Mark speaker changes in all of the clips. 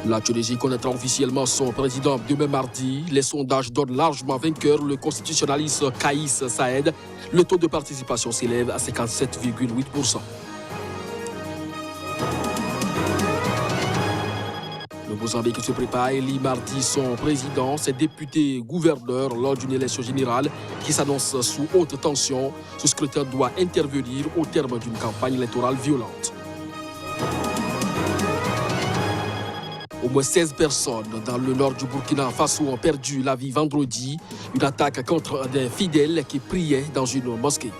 Speaker 1: La Tunisie connaîtra officiellement son président demain mardi. Les sondages donnent largement vainqueur le constitutionnaliste Kaïs Saïed. Le taux de participation s'élève à 57,8%. Le Mozambique se prépare à élire mardi son président, ses députés gouverneurs lors d'une élection générale qui s'annonce sous haute tension. Ce scrutin doit intervenir au terme d'une campagne électorale violente. Au moins 16 personnes dans le nord du Burkina Faso ont perdu la vie vendredi. Une attaque contre des fidèles qui priaient dans une mosquée.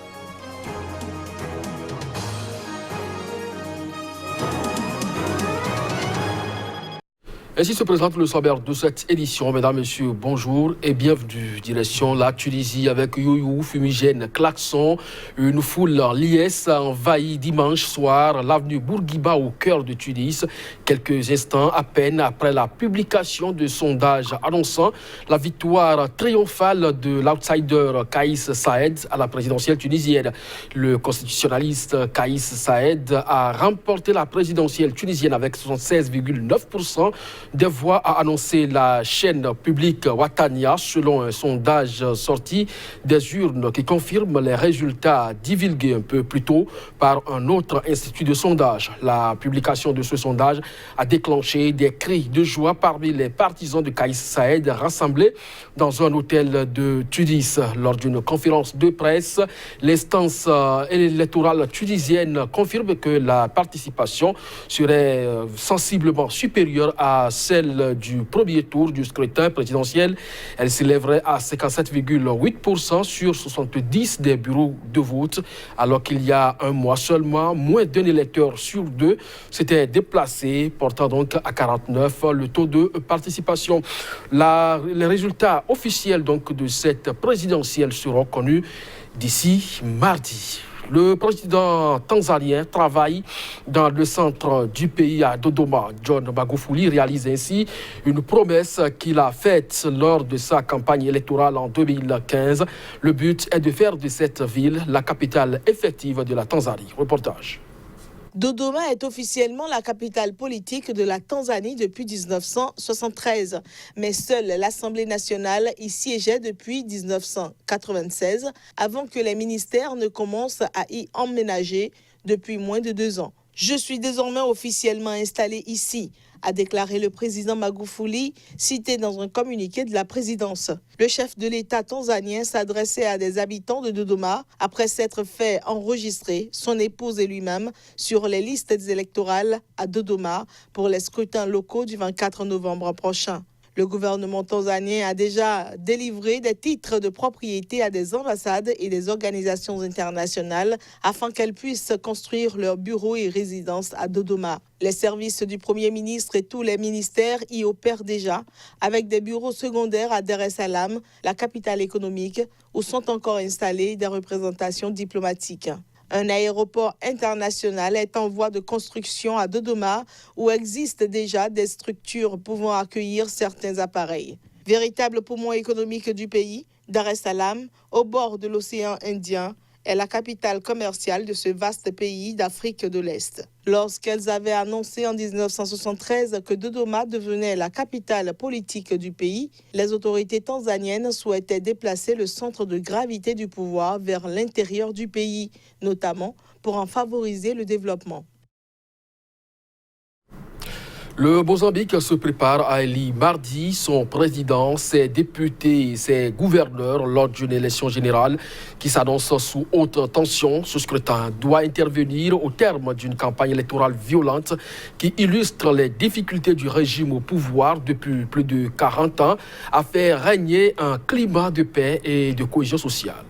Speaker 1: Ainsi se présente le sommaire de cette édition. Mesdames, Messieurs, bonjour et bienvenue. Direction la Tunisie avec yoyou, fumigène, klaxon. Une foule liesse a envahi dimanche soir l'avenue Bourguiba au cœur de Tunis. Quelques instants à peine après la publication de sondages annonçant la victoire triomphale de l'outsider Kaïs Saïed à la présidentielle tunisienne. Le constitutionnaliste Kaïs Saïed a remporté la présidentielle tunisienne avec 76,9% des voix, a annoncé la chaîne publique Watania selon un sondage sorti des urnes qui confirme les résultats divulgués un peu plus tôt par un autre institut de sondage. La publication de ce sondage a déclenché des cris de joie parmi les partisans de Kaïs Saïed rassemblés dans un hôtel de Tunis. Lors d'une conférence de presse, l'instance électorale tunisienne confirme que la participation serait sensiblement supérieure à celle du premier tour du scrutin présidentiel. Elle s'élèverait à 57,8% sur 70 des bureaux de vote, alors qu'il y a un mois seulement, moins d'un électeur sur deux s'était déplacé, portant donc à 49 le taux de participation. Les résultats officiels donc de cette présidentielle seront connus d'ici mardi. Le président tanzanien travaille dans le centre du pays à Dodoma. John Magufuli réalise ainsi une promesse qu'il a faite lors de sa campagne électorale en 2015. Le but est de faire de cette ville la capitale effective de la Tanzanie. Reportage.
Speaker 2: Dodoma est officiellement la capitale politique de la Tanzanie depuis 1973, mais seule l'Assemblée nationale y siégeait depuis 1996, avant que les ministères ne commencent à y emménager depuis moins de 2 ans. « Je suis désormais officiellement installé ici », a déclaré le président Magufuli, cité dans un communiqué de la présidence. Le chef de l'État tanzanien s'adressait à des habitants de Dodoma après s'être fait enregistrer, son épouse et lui-même, sur les listes électorales à Dodoma pour les scrutins locaux du 24 novembre prochain. Le gouvernement tanzanien a déjà délivré des titres de propriété à des ambassades et des organisations internationales afin qu'elles puissent construire leurs bureaux et résidences à Dodoma. Les services du Premier ministre et tous les ministères y opèrent déjà, avec des bureaux secondaires à Dar es Salaam, la capitale économique, où sont encore installées des représentations diplomatiques. Un aéroport international est en voie de construction à Dodoma où existent déjà des structures pouvant accueillir certains appareils. Véritable poumon économique du pays, Dar es Salaam, au bord de l'océan Indien, est la capitale commerciale de ce vaste pays d'Afrique de l'Est. Lorsqu'elles avaient annoncé en 1973 que Dodoma devenait la capitale politique du pays, les autorités tanzaniennes souhaitaient déplacer le centre de gravité du pouvoir vers l'intérieur du pays, notamment pour en favoriser le développement.
Speaker 1: Le Mozambique se prépare à élire mardi son président, ses députés et ses gouverneurs lors d'une élection générale qui s'annonce sous haute tension. Ce scrutin doit intervenir au terme d'une campagne électorale violente qui illustre les difficultés du régime au pouvoir depuis plus de 40 ans à faire régner un climat de paix et de cohésion sociale.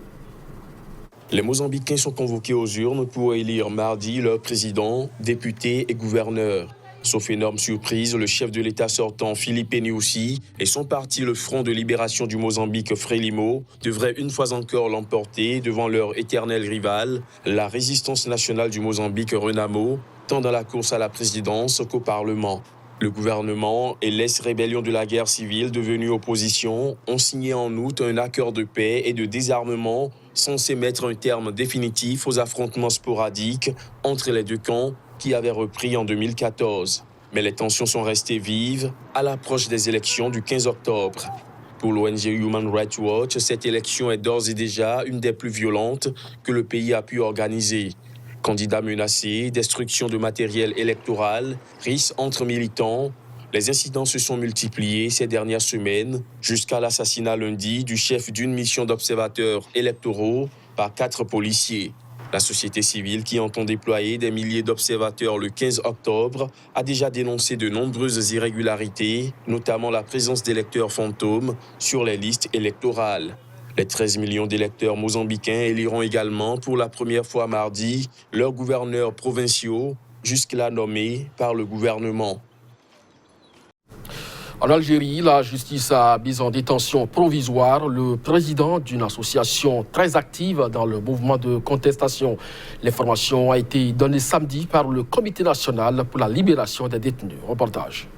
Speaker 3: Les Mozambicains sont convoqués aux urnes pour élire mardi leur président, députés et gouverneurs. Sauf énorme surprise, le chef de l'État sortant, Filipe Nyusi, et son parti, le Front de libération du Mozambique, Frelimo, devraient une fois encore l'emporter devant leur éternel rival, la résistance nationale du Mozambique, Renamo, tant dans la course à la présidence qu'au Parlement. Le gouvernement et l'ex-rébellion de la guerre civile devenue opposition ont signé en août un accord de paix et de désarmement censé mettre un terme définitif aux affrontements sporadiques entre les deux camps qui avaient repris en 2014. Mais les tensions sont restées vives à l'approche des élections du 15 octobre. Pour l'ONG Human Rights Watch, cette élection est d'ores et déjà une des plus violentes que le pays a pu organiser. Candidats menacés, destruction de matériel électoral, risques entre militants. Les incidents se sont multipliés ces dernières semaines, jusqu'à l'assassinat lundi du chef d'une mission d'observateurs électoraux par 4 policiers. La société civile, qui entend déployer des milliers d'observateurs le 15 octobre, a déjà dénoncé de nombreuses irrégularités, notamment la présence d'électeurs fantômes sur les listes électorales. Les 13 millions d'électeurs mozambicains éliront également pour la première fois mardi leurs gouverneurs provinciaux, jusque-là nommés par le gouvernement.
Speaker 1: En Algérie, la justice a mis en détention provisoire le président d'une association très active dans le mouvement de contestation. L'information a été donnée samedi par le Comité national pour la libération des détenus. Reportage.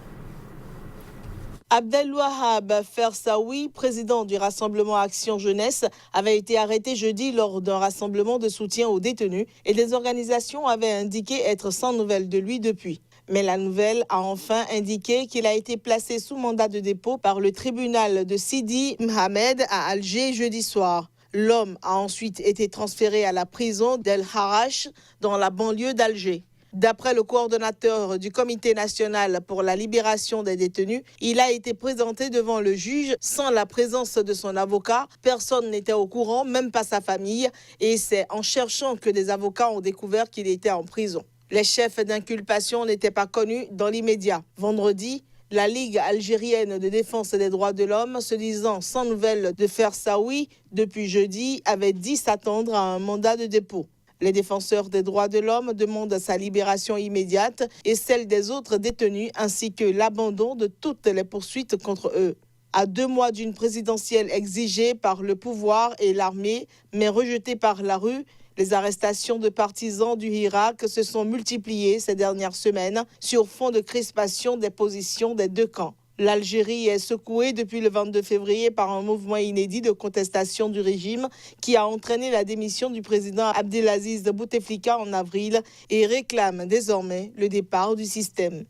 Speaker 2: Abdelwahab Fersaoui, président du Rassemblement Action Jeunesse, avait été arrêté jeudi lors d'un rassemblement de soutien aux détenus et des organisations avaient indiqué être sans nouvelles de lui depuis. Mais la nouvelle a enfin indiqué qu'il a été placé sous mandat de dépôt par le tribunal de Sidi Mohamed à Alger jeudi soir. L'homme a ensuite été transféré à la prison d'El Harrach dans la banlieue d'Alger. D'après le coordonnateur du Comité national pour la libération des détenus, il a été présenté devant le juge sans la présence de son avocat. Personne n'était au courant, même pas sa famille, et c'est en cherchant que des avocats ont découvert qu'il était en prison. Les chefs d'inculpation n'étaient pas connus dans l'immédiat. Vendredi, la Ligue algérienne de défense des droits de l'homme, se disant sans nouvelles de Fersaoui depuis jeudi, avait dit s'attendre à un mandat de dépôt. Les défenseurs des droits de l'homme demandent sa libération immédiate et celle des autres détenus, ainsi que l'abandon de toutes les poursuites contre eux. À 2 mois d'une présidentielle exigée par le pouvoir et l'armée, mais rejetée par la rue, les arrestations de partisans du Hirak se sont multipliées ces dernières semaines sur fond de crispation des positions des deux camps. L'Algérie est secouée depuis le 22 février par un mouvement inédit de contestation du régime qui a entraîné la démission du président Abdelaziz Bouteflika en avril et réclame désormais le départ du système.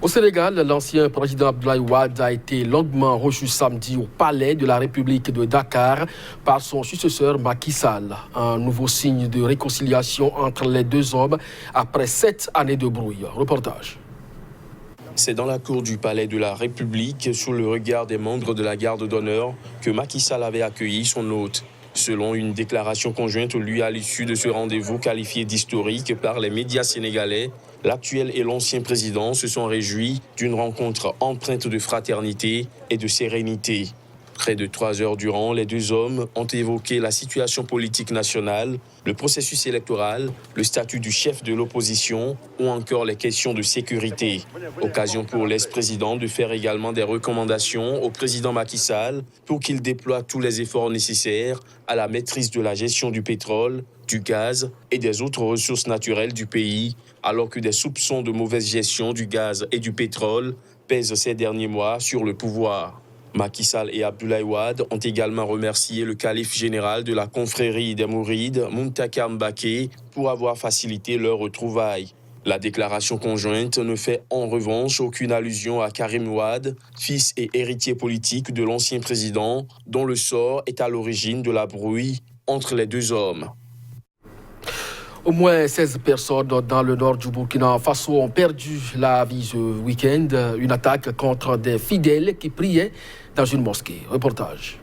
Speaker 1: Au Sénégal, l'ancien président Abdoulaye Wade a été longuement reçu samedi au palais de la République de Dakar par son successeur Macky Sall. Un nouveau signe de réconciliation entre les deux hommes après 7 années de brouille. Reportage.
Speaker 3: C'est dans la cour du palais de la République, sous le regard des membres de la garde d'honneur, que Macky Sall avait accueilli son hôte. Selon une déclaration conjointe lue à l'issue de ce rendez-vous qualifié d'historique par les médias sénégalais, l'actuel et l'ancien président se sont réjouis d'une rencontre empreinte de fraternité et de sérénité. Près de 3 heures durant, les deux hommes ont évoqué la situation politique nationale, le processus électoral, le statut du chef de l'opposition ou encore les questions de sécurité. Occasion pour l'ex-président de faire également des recommandations au président Macky Sall pour qu'il déploie tous les efforts nécessaires à la maîtrise de la gestion du pétrole, du gaz et des autres ressources naturelles du pays, alors que des soupçons de mauvaise gestion du gaz et du pétrole pèsent ces derniers mois sur le pouvoir. Macky Sall et Abdoulaye Wade ont également remercié le calife général de la confrérie des Mourides, Muntaka Mbaké, pour avoir facilité leur retrouvailles. La déclaration conjointe ne fait en revanche aucune allusion à Karim Wade, fils et héritier politique de l'ancien président, dont le sort est à l'origine de la brouille entre les deux hommes.
Speaker 1: Au moins 16 personnes dans le nord du Burkina Faso ont perdu la vie ce week-end. Une attaque contre des fidèles qui priaient dans une mosquée. Reportage.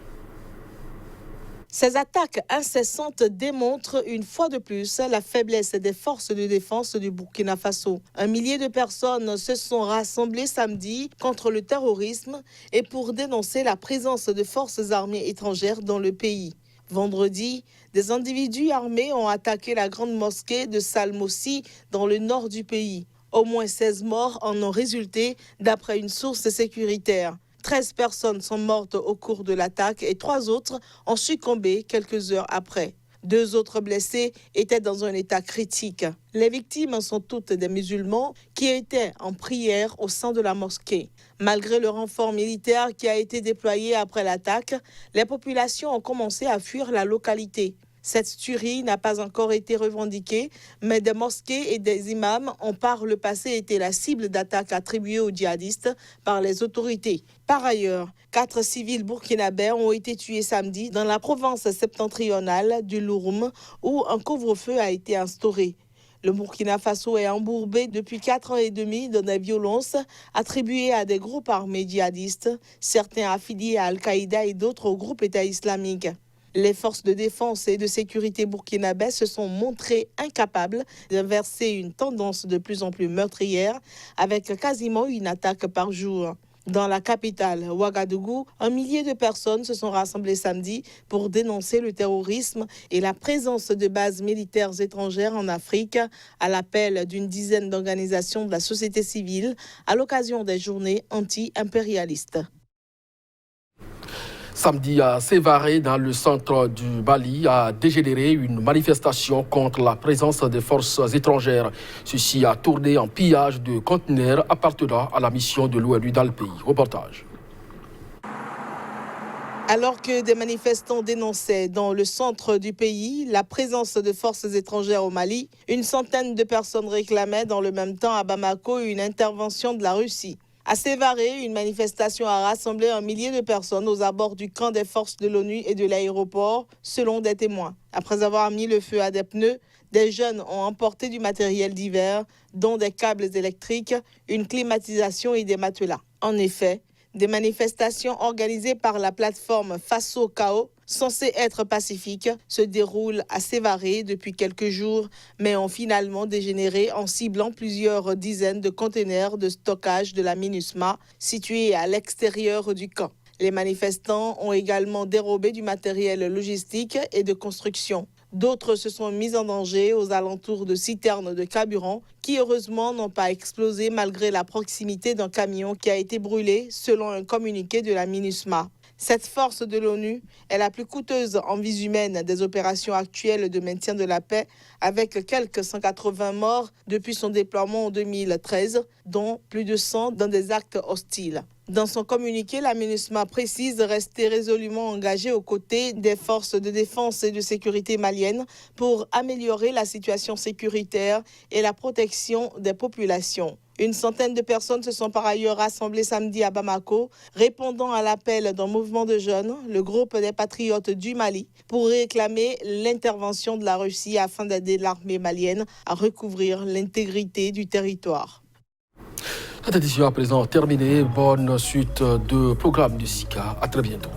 Speaker 2: Ces attaques incessantes démontrent une fois de plus la faiblesse des forces de défense du Burkina Faso. 1 millier de personnes se sont rassemblées samedi contre le terrorisme et pour dénoncer la présence de forces armées étrangères dans le pays. Vendredi, des individus armés ont attaqué la grande mosquée de Salmossi dans le nord du pays. Au moins 16 morts en ont résulté d'après une source sécuritaire. 13 personnes sont mortes au cours de l'attaque et 3 autres ont succombé quelques heures après. 2 autres blessés étaient dans un état critique. Les victimes sont toutes des musulmans qui étaient en prière au sein de la mosquée. Malgré le renfort militaire qui a été déployé après l'attaque, les populations ont commencé à fuir la localité. Cette tuerie n'a pas encore été revendiquée, mais des mosquées et des imams ont par le passé été la cible d'attaques attribuées aux djihadistes par les autorités. Par ailleurs, 4 civils burkinabés ont été tués samedi dans la province septentrionale du Louroum, où un couvre-feu a été instauré. Le Burkina Faso est embourbé depuis 4 ans et demi dans des violences attribuées à des groupes armés djihadistes, certains affiliés à Al-Qaïda et d'autres au groupe État islamique. Les forces de défense et de sécurité burkinabées se sont montrées incapables d'inverser une tendance de plus en plus meurtrière avec quasiment une attaque par jour. Dans la capitale, Ouagadougou, 1 millier de personnes se sont rassemblées samedi pour dénoncer le terrorisme et la présence de bases militaires étrangères en Afrique à l'appel d'une dizaine d'organisations de la société civile à l'occasion des journées anti-impérialistes.
Speaker 1: Samedi à Sévaré, dans le centre du Mali, a dégénéré une manifestation contre la présence des forces étrangères. Ceci a tourné en pillage de conteneurs appartenant à la mission de l'ONU dans le pays. Reportage.
Speaker 2: Alors que des manifestants dénonçaient dans le centre du pays la présence de forces étrangères au Mali, une centaine de personnes réclamaient dans le même temps à Bamako une intervention de la Russie. À Sévaré, une manifestation a rassemblé 1 millier de personnes aux abords du camp des forces de l'ONU et de l'aéroport, selon des témoins. Après avoir mis le feu à des pneus, des jeunes ont emporté du matériel divers, dont des câbles électriques, une climatisation et des matelas. En effet, des manifestations organisées par la plateforme Faso Kao, censées être pacifiques, se déroulent à Sévaré depuis quelques jours, mais ont finalement dégénéré en ciblant plusieurs dizaines de conteneurs de stockage de la MINUSMA situés à l'extérieur du camp. Les manifestants ont également dérobé du matériel logistique et de construction. D'autres se sont mis en danger aux alentours de citernes de carburant qui, heureusement, n'ont pas explosé malgré la proximité d'un camion qui a été brûlé, selon un communiqué de la MINUSMA. Cette force de l'ONU est la plus coûteuse en vies humaines des opérations actuelles de maintien de la paix, avec quelques 180 morts depuis son déploiement en 2013, dont plus de 100 dans des actes hostiles. Dans son communiqué, la MINUSMA précise rester résolument engagée aux côtés des forces de défense et de sécurité maliennes pour améliorer la situation sécuritaire et la protection des populations. Une centaine de personnes se sont par ailleurs rassemblées samedi à Bamako, répondant à l'appel d'un mouvement de jeunes, le groupe des patriotes du Mali, pour réclamer l'intervention de la Russie afin d'aider l'armée malienne à recouvrir l'intégrité du territoire.
Speaker 1: Cette édition à présent terminée. Bonne suite de programme du SICA. À très bientôt.